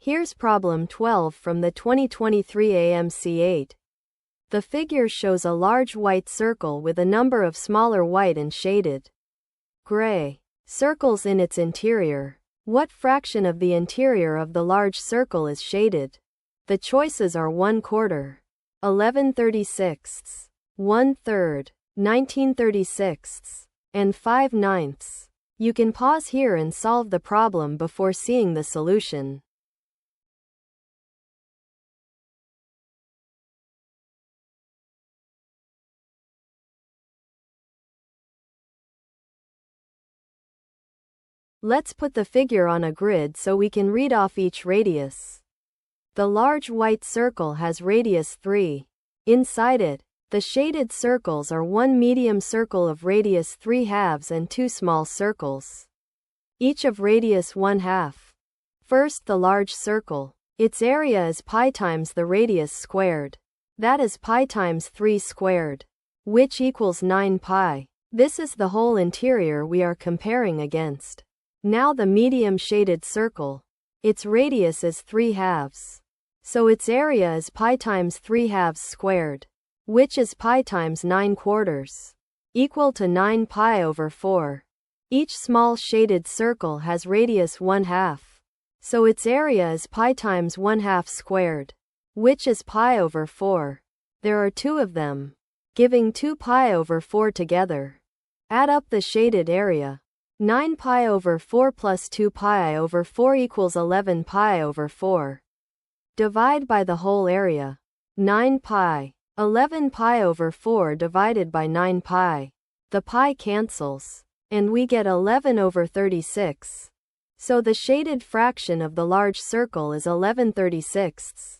Here's problem 12 from the 2023 AMC 8. The figure shows a large white circle with a number of smaller white and shaded gray circles in its interior. What fraction of the interior of the large circle is shaded? The choices are 1/4, 11/36, 1/3, 19/36, and 5/9. You can pause here and solve the problem before seeing the solution. Let's put the figure on a grid so we can read off each radius. The large white circle has radius 3. Inside it, the shaded circles are one medium circle of radius 3/2 and two small circles, each of radius 1/2. First, the large circle. Its area is pi times the radius squared. That is pi times 3 squared, which equals 9 pi. This is the whole interior we are comparing against. Now the medium shaded circle. Its radius is 3/2. So its area is pi times 3/2 squared, which is pi times 9/4, equal to 9 pi over 4. Each small shaded circle has radius 1/2. So its area is pi times 1/2 squared, which is pi over 4. There are two of them, giving 2 pi over 4 together. Add up the shaded area. 9 pi over 4 plus 2 pi over 4 equals 11 pi over 4. Divide by the whole area. 9 pi. 11 pi over 4 divided by 9 pi. The pi cancels, and we get 11 over 36. So the shaded fraction of the large circle is 11/36.